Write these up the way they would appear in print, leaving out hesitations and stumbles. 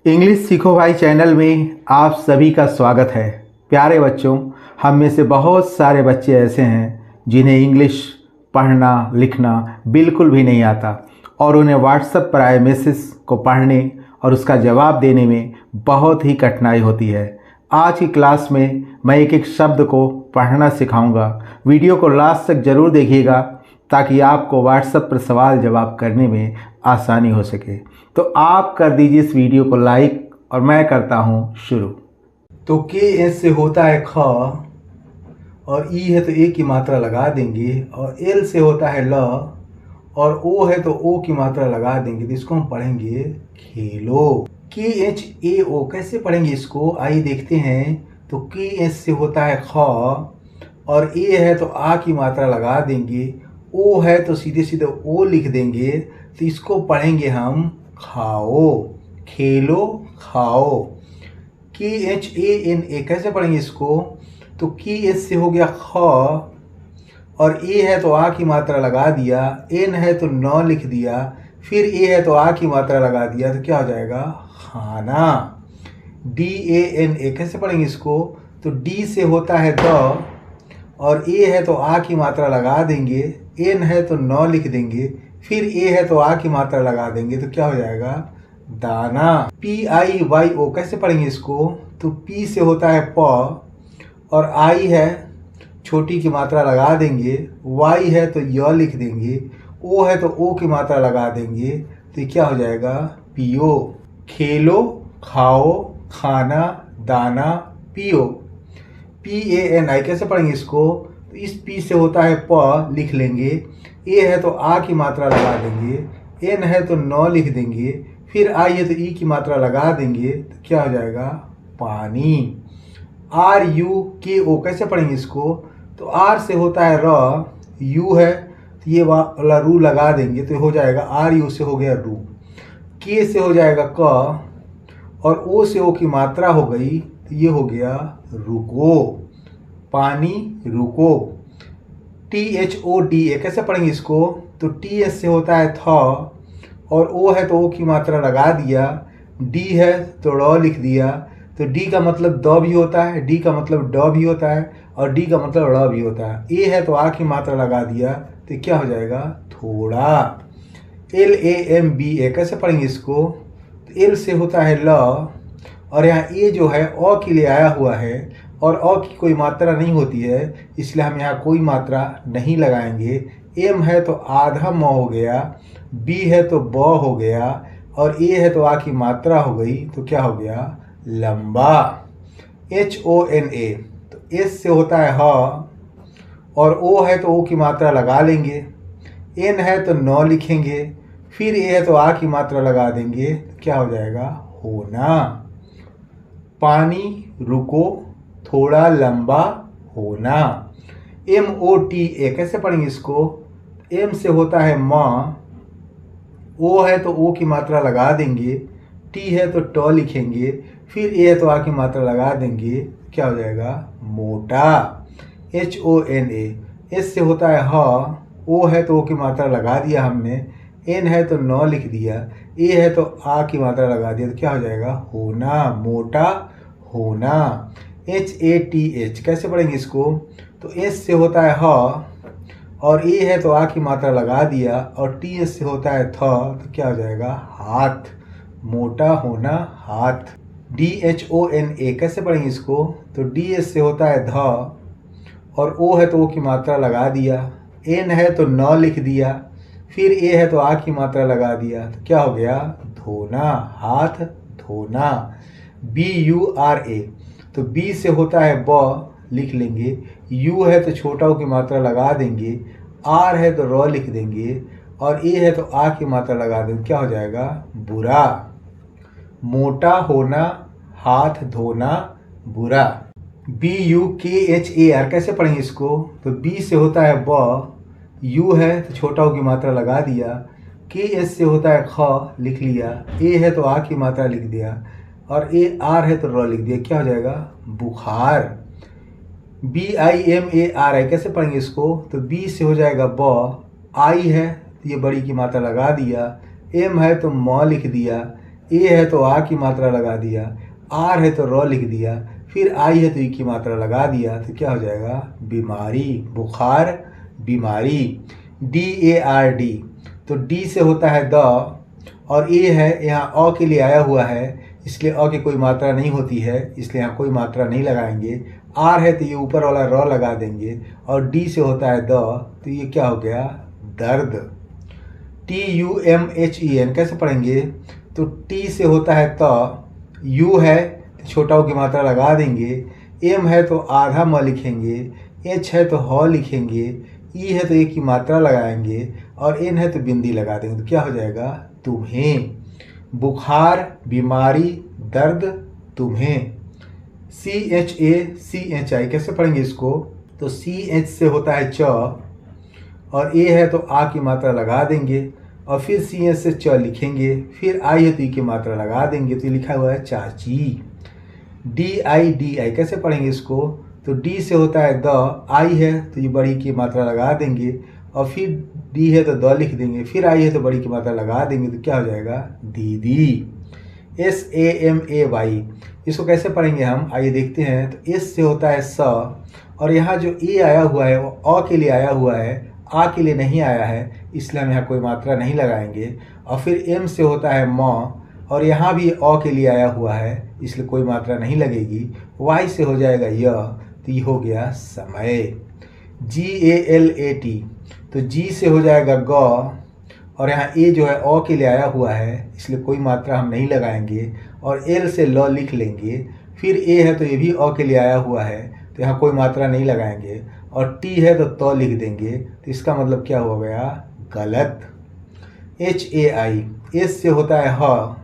English सीखो भाई channel में आप सभी का स्वागत है। प्यारे बच्चों, हम में से बहुत सारे बच्चे ऐसे हैं जिन्हें इंग्लिश पढ़ना लिखना बिल्कुल भी नहीं आता और उन्हें व्हाट्सएप पर आए मैसेज को पढ़ने और उसका जवाब देने में बहुत ही कठिनाई होती है। आज की क्लास में मैं एक एक शब्द को पढ़ना सिखाऊंगा। वीडियो को लास्ट तक ज़रूर देखिएगा ताकि आपको व्हाट्सएप पर सवाल जवाब करने में आसानी हो सके। तो आप कर दीजिए इस वीडियो को लाइक और मैं करता हूँ शुरू। तो के एस से होता है ख और ई है तो ए की मात्रा लगा देंगे, और एल से होता है ल और ओ है तो ओ की मात्रा लगा देंगे। तो इसको हम पढ़ेंगे खेलो। के एच ए ओ कैसे पढ़ेंगे इसको, आइए देखते हैं। तो के एस से होता है ख और ए है तो आ की मात्रा लगा देंगे, ओ है तो सीधे सीधे ओ लिख देंगे। तो इसको पढ़ेंगे हम खाओ, खेलो, खाओ। के एच ए एन ए कैसे पढ़ेंगे इसको, तो के एस से हो गया ख और ए है तो आ की मात्रा लगा दिया, एन है तो न लिख दिया, फिर ए है तो आ की मात्रा लगा दिया, तो क्या हो जाएगा खाना। डी ए एन ए कैसे पढ़ेंगे इसको, तो डी से होता है द और ए है तो आ की मात्रा लगा देंगे, एन है तो न लिख देंगे, फिर ए है तो आ की मात्रा लगा देंगे, तो क्या हो जाएगा दाना। पी आई वाई ओ कैसे पढ़ेंगे इसको, तो पी से होता है प और आई है छोटी की मात्रा लगा देंगे, वाई है तो य लिख देंगे, ओ है तो ओ की मात्रा लगा देंगे, तो ये क्या हो जाएगा पियो। खेलो, खाओ, खाना, दाना, पियो। पी ए एन आई कैसे पढ़ेंगे इसको, तो इस पी से होता है प लिख लेंगे, ए है तो आ की मात्रा लगा देंगे, एन है तो न लिख देंगे, फिर आई है तो ई की मात्रा लगा देंगे, तो क्या हो जाएगा पानी। आर यू के ओ कैसे पढ़ेंगे इसको, तो आर से होता है र, यू है तो ये वाला रू लगा देंगे, तो हो जाएगा आर यू से हो गया रू। के से हो जाएगा क और ओ से ओ की मात्रा हो गई, तो ये हो गया रुको, पानी, रुको। T H O D A कैसे पढ़ेंगे इसको, तो टी एस से होता है थ और ओ है तो ओ की मात्रा लगा दिया, डी है तो ड लिख दिया, तो डी का मतलब द भी होता है, डी का मतलब ड भी होता है और डी का मतलब ड़ भी होता है। ए है तो आ की मात्रा लगा दिया, तो क्या हो जाएगा थोड़ा। एल ए एम बी ए कैसे पढ़ेंगे इसको, तो एल से होता है ल और यहाँ ए जो है अ के लिए आया हुआ है और अ की कोई मात्रा नहीं होती है, इसलिए हम यहाँ कोई मात्रा नहीं लगाएंगे। एम है तो आधा म हो गया, बी है तो ब हो गया और ए है तो आ की मात्रा हो गई, तो क्या हो गया लंबा। एच ओ एन ए तो एस से होता है ह और ओ है तो ओ की मात्रा लगा लेंगे, एन है तो न लिखेंगे, फिर ए है तो आ की मात्रा लगा देंगे, तो क्या हो जाएगा होना। पानी, रुको, थोड़ा, लंबा, होना। एम ओ टी ए कैसे पढ़ेंगे इसको, एम से होता है म, ओ है तो ओ की मात्रा लगा देंगे, टी है तो ट लिखेंगे, फिर ए है तो आ की मात्रा लगा देंगे, क्या हो जाएगा मोटा। H O N A S से होता है ह, ओ है तो ओ की मात्रा लगा दिया हमने, एन है तो न लिख दिया, ए है तो आ की मात्रा लगा दिया, तो क्या हो जाएगा होना, मोटा, होना। एच ए टी एच कैसे पढ़ेंगे इसको, तो एस से होता है ह और ए है तो आ की मात्रा लगा दिया और टी एस से होता है थ, तो क्या हो जाएगा हाथ, मोटा, होना, हाथ। D H O N A कैसे पढ़ेंगे इसको, तो डी एस से होता है ध और ओ है तो ओ की मात्रा लगा दिया, एन है तो न लिख दिया, फिर ए है तो आ की मात्रा लगा दिया, तो क्या हो गया धोना, हाथ धोना। बी यू आर ए तो बी से होता है ब लिख लेंगे, यू है तो छोटा ओ की मात्रा लगा देंगे, आर है तो र लिख देंगे और ए है तो आ की मात्रा लगा देंगे, क्या हो जाएगा बुरा। मोटा, होना, हाथ धोना, बुरा। बी यू के एच ए आर कैसे पढ़ेंगे इसको, तो बी से होता है ब, यू है तो छोटा ओ की मात्रा लगा दिया, के एस से होता है ख लिख लिया, ए है तो आ की मात्रा लिख दिया और ए आर है तो र लिख दिया, क्या हो जाएगा बुखार। B I M A R I कैसे पढ़ेंगे इसको, तो बी से हो जाएगा ब, आई है तो ये बड़ी की मात्रा लगा दिया, एम है तो म लिख दिया, ए है तो आ की मात्रा लगा दिया, आर है तो र लिख दिया, फिर आई है तो ई की मात्रा लगा दिया, तो क्या हो जाएगा? बीमारी, बुखार, बीमारी। DARD, तो डी से होता है द, और ए है यहाँ अ के लिए आया हुआ है, इसलिए अ की कोई मात्रा नहीं होती है, इसलिए यहाँ कोई मात्रा नहीं लगाएंगे। आर है तो ये ऊपर वाला र लगा देंगे, और डी से होता है द, तो ये क्या हो गया? दर्द। TUMHEN कैसे पढ़ेंगे? तो टी से होता है त, यू है तो छोटा ओ की मात्रा लगा देंगे, एम है तो आधा म लिखेंगे, एच है तो ह लिखेंगे, ई है तो ए की मात्रा लगाएंगे, और एन है तो बिंदी लगा देंगे, तो क्या हो जाएगा? तुम्हें। बुखार, बीमारी, दर्द, तुम्हें। CHI कैसे पढ़ेंगे इसको? तो CH से होता है च, और ए है तो आ की मात्रा लगा देंगे, और फिर CH से च लिखेंगे, फिर आई है तो ई की मात्रा लगा देंगे, तो ये लिखा हुआ है चाची। DIDI कैसे पढ़ेंगे इसको? तो डी से होता है द, आई है तो ये बड़ी की मात्रा लगा देंगे, और फिर डी है तो द लिख देंगे, फिर आई है तो बड़ी की मात्रा लगा देंगे, तो क्या हो जाएगा? दीदी। SAMAY इसको कैसे पढ़ेंगे हम? आइए देखते हैं। तो एस से होता है स, और यहाँ जो ए आया हुआ है वो अ के लिए आया हुआ है, आ के लिए नहीं आया है, इसलिए हम यहाँ कोई मात्रा नहीं लगाएंगे। और फिर एम से होता है म, और यहाँ भी अ के लिए आया हुआ है, इसलिए कोई मात्रा नहीं लगेगी। वाई से हो जाएगा य, तो ये हो गया समय। GALAT, तो जी से हो जाएगा ग, और यहाँ ए जो है अ के लिए आया हुआ है, इसलिए कोई मात्रा हम नहीं लगाएंगे, और एल से ल लिख लेंगे। फिर ए है तो ये भी अ के लिए आया हुआ है, तो यहाँ कोई मात्रा नहीं लगाएंगे, और टी है तो त लिख देंगे, तो इसका मतलब क्या हो गया? गलत। HAI, एस से होता है ह,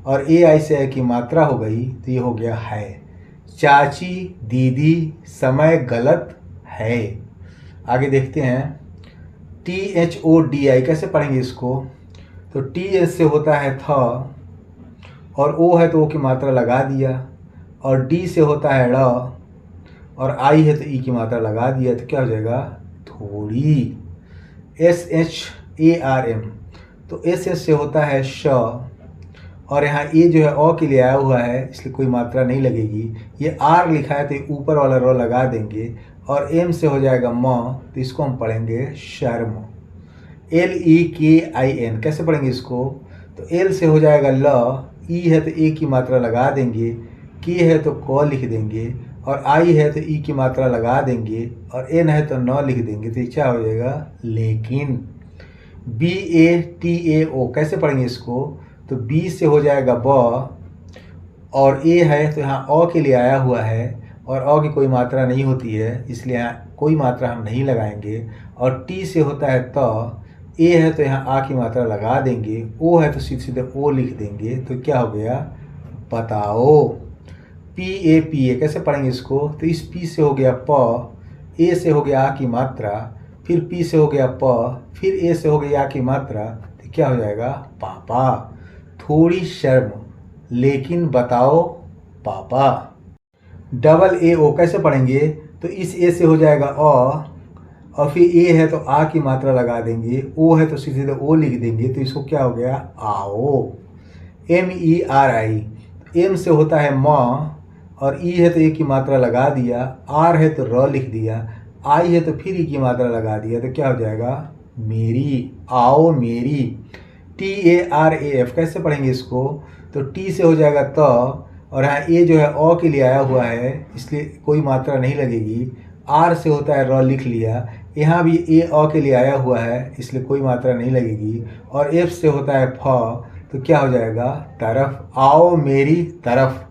और AI से है की मात्रा हो गई, तो ये हो गया है। चाची, दीदी, समय गलत है। आगे देखते हैं। THODI कैसे पढ़ेंगे इसको? तो TH से होता है थ, और O है तो O की मात्रा लगा दिया, और D से होता है ड़, और I है तो ई की मात्रा लगा दिया, तो क्या हो जाएगा? थोड़ी। SHARM, तो SS से होता है श, और यहाँ ए जो है अ के लिए आया हुआ है, इसलिए कोई मात्रा नहीं लगेगी। ये आर लिखा है तो ये ऊपर वाला रो लगा देंगे, और एम से हो जाएगा म, तो इसको हम पढ़ेंगे शर्म। LEKIN कैसे पढ़ेंगे इसको? तो एल से हो जाएगा ल, ई है तो ए की मात्रा लगा देंगे, के है तो क लिख देंगे, और आई है तो ई की मात्रा लगा देंगे, और एन है तो न लिख देंगे, तो क्या हो जाएगा? लेकिन। BATAO कैसे पढ़ेंगे इसको? तो बी से हो जाएगा ब, और ए है तो यहाँ अ के लिए आया हुआ है, और अ की कोई मात्रा नहीं होती है, इसलिए यहाँ कोई मात्रा हम नहीं लगाएंगे। और टी से होता है त, ए है तो यहाँ आ की मात्रा लगा देंगे, ओ है तो सीधे सीधे ओ लिख देंगे, तो क्या हो गया? बताओ। PAPA कैसे पढ़ेंगे इसको? तो इस पी से हो गया प, ए से हो गया आ की मात्रा, फिर पी से हो गया प, फिर ए से हो गया आ की मात्रा, तो क्या हो जाएगा? पापा। थोड़ी शर्म, लेकिन बताओ पापा। AAO कैसे पढ़ेंगे? तो इस ए से हो जाएगा अ, और फिर ए है तो आ की मात्रा लगा देंगे, ओ है तो सीधे सीधे ओ लिख देंगे, तो इसको क्या हो गया? आओ। MERI, एम से होता है म, और ई है तो ए की मात्रा लगा दिया, आर है तो र लिख दिया, आई है तो फिर ई की मात्रा लगा दिया, तो क्या हो जाएगा? मेरी। आओ मेरी। TARAF कैसे पढ़ेंगे इसको? तो टी से हो जाएगा त, और यहाँ ए जो है अ के लिए आया हुआ है, इसलिए कोई मात्रा नहीं लगेगी। आर से होता है र लिख लिया, यहाँ भी ए अ के लिए आया हुआ है, इसलिए कोई मात्रा नहीं लगेगी। और एफ से होता है फ, तो क्या हो जाएगा? तरफ। आओ मेरी तरफ।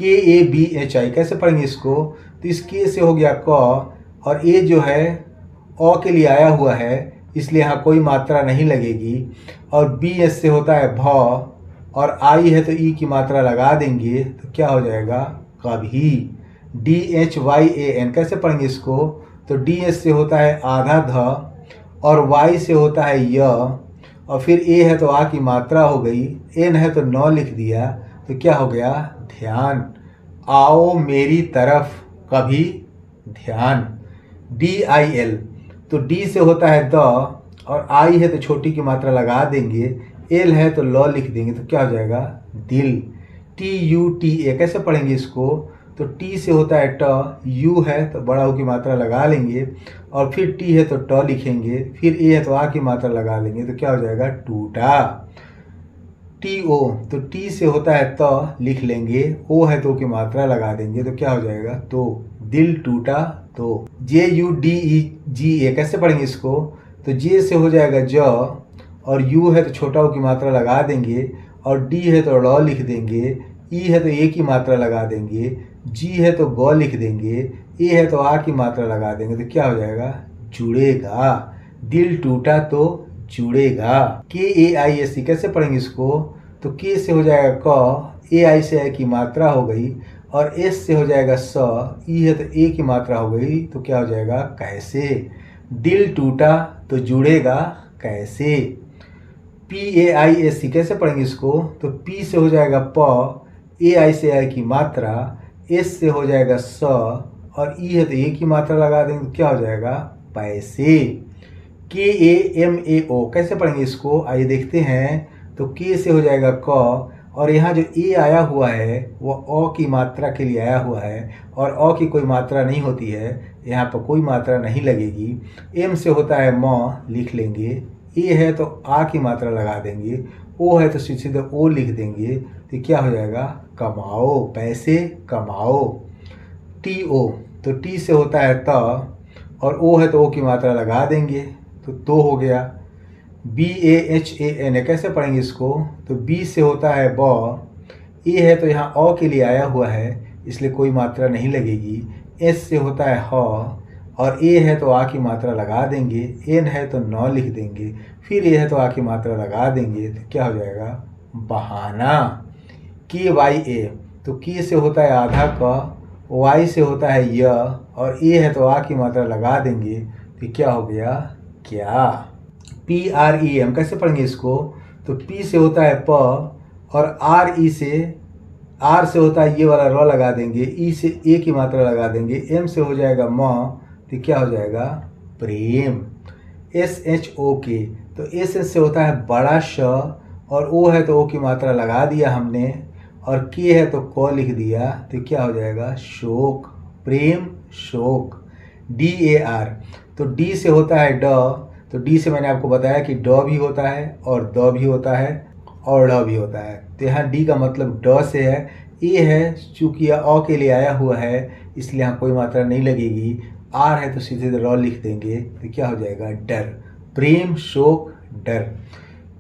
KABHI कैसे पढ़ेंगे इसको? तो इस के से हो गया क, और ए जो है अ के लिए आया हुआ है, इसलिए यहाँ कोई मात्रा नहीं लगेगी। और BS से होता है भ, और आई है तो ई की मात्रा लगा देंगे, तो क्या हो जाएगा? कभी। DHYAN कैसे पढ़ेंगे इसको? तो DS से होता है आधा ध, और Y से होता है य, और फिर ए है तो आ की मात्रा हो गई, एन है तो न लिख दिया, तो क्या हो गया? ध्यान। आओ मेरी तरफ, कभी ध्यान। DIL, तो डी से होता है द, और आई है तो छोटी की मात्रा लगा देंगे, एल है तो ल लिख देंगे, तो क्या हो जाएगा? दिल। TUTA कैसे पढ़ेंगे इसको? तो टी से होता है ट, यू है तो बड़ा ऊ की मात्रा लगा लेंगे, और फिर टी है तो ट लिखेंगे, फिर ए है तो आ की मात्रा लगा लेंगे, तो क्या हो जाएगा? टूटा। TO तो टी से होता है त, लिख लेंगे, ओ है तो की मात्रा लगा देंगे, तो क्या हो जाएगा? तो। दिल टूटा तो। JUDEGA कैसे पढ़ेंगे इसको? तो जे से हो जाएगा ज, और यू है तो छोटा ओ की मात्रा लगा देंगे, और डी है तो ड़ लिख देंगे, ई है तो ए की मात्रा लगा देंगे, जी है तो ग लिख देंगे, ए है तो आ की मात्रा लगा देंगे, तो क्या हो जाएगा? जुड़ेगा। दिल टूटा तो जुड़ेगा। KAISE कैसे पढ़ेंगे इसको? तो के से हो जाएगा क, AI से आई की मात्रा हो गई, और एस से हो जाएगा स, ई है तो ए की मात्रा हो गई, तो क्या हो जाएगा? कैसे। दिल टूटा तो जुड़ेगा कैसे। PAISE कैसे पढ़ेंगे इसको? तो पी से हो जाएगा प, AI से आई की मात्रा, एस से हो जाएगा स, और ई है तो ए की मात्रा लगा देंगे, तो क्या हो जाएगा? पैसे। KAMAO कैसे पढ़ेंगे इसको? आइए देखते हैं। तो के से हो जाएगा क, और यहाँ जो ए आया हुआ है वो अ की मात्रा के लिए आया हुआ है, और अ की कोई मात्रा नहीं होती है, यहाँ पर कोई मात्रा नहीं लगेगी। एम से होता है म, लिख लेंगे, ए है तो आ की मात्रा लगा देंगे, ओ है तो सीधे ओ लिख देंगे, तो क्या हो जाएगा? कमाओ, पैसे कमाओ। TO तो टी से होता है त, और ओ है तो ओ की मात्रा लगा देंगे, तो हो गया। BAHAN कैसे पढ़ेंगे इसको? तो बी से होता है ब, ए है तो यहाँ अ के लिए आया हुआ है, इसलिए कोई मात्रा नहीं लगेगी। एस से होता है ह, और ए है तो आ की मात्रा लगा देंगे, एन है तो न लिख देंगे, फिर ए है तो आ की मात्रा लगा देंगे, तो क्या हो जाएगा? बहाना। KYA तो के से होता है आधा क, वाई से होता है य, और ए है तो आ की मात्रा लगा देंगे, तो क्या हो गया? क्या। PREM कैसे पढ़ेंगे इसको? तो पी से होता है प, और आर से होता है ये वाला र लगा देंगे, ई से ए की मात्रा लगा देंगे, एम से हो जाएगा म, तो क्या हो जाएगा? प्रेम। SHOK तो एस से होता है बड़ा श, और ओ है तो ओ की मात्रा लगा दिया हमने, और के है तो क लिख दिया, तो क्या हो जाएगा? शोक, प्रेम शोक। DAR तो डी से होता है ड, तो डी से मैंने आपको बताया कि ड भी होता है, और द भी होता है, और ड़ भी होता है, तो यहाँ डी का मतलब ड से है। ए है चूँकि यह अ के लिए आया हुआ है, इसलिए यहाँ कोई मात्रा नहीं लगेगी। आर है तो सीधे र लिख देंगे, तो क्या हो जाएगा? डर, प्रेम शोक डर।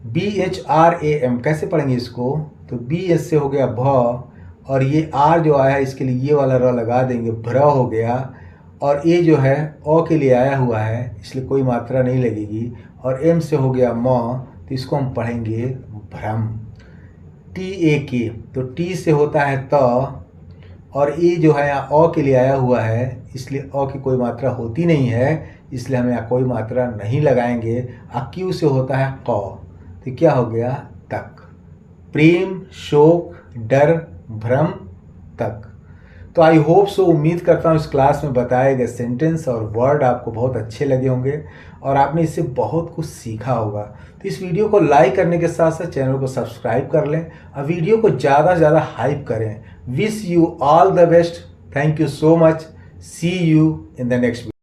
BHRAM कैसे पढ़ेंगे इसको? तो बी एस से हो गया भ, और ये आर जो आया है इसके लिए ये वाला र लगा देंगे, भ्र हो गया, और ए जो है अ के लिए आया हुआ है, इसलिए कोई मात्रा नहीं लगेगी, और एम से हो गया म, तो इसको हम पढ़ेंगे भ्रम। TAK तो टी से होता है त, और ए जो है यहाँ अ के लिए आया हुआ है, इसलिए अ की कोई मात्रा होती नहीं है, इसलिए हम यहाँ कोई मात्रा नहीं लगाएंगे। क्यू से होता है क, तो क्या हो गया? तक। प्रेम शोक डर भ्रम तक। तो आई होप सो, उम्मीद करता हूँ इस क्लास में बताए गए सेंटेंस और वर्ड आपको बहुत अच्छे लगे होंगे, और आपने इससे बहुत कुछ सीखा होगा। तो इस वीडियो को लाइक करने के साथ साथ चैनल को सब्सक्राइब कर लें, और वीडियो को ज़्यादा से ज़्यादा हाइप करें। Wish you all the best. Thank you so much. See you in the next video.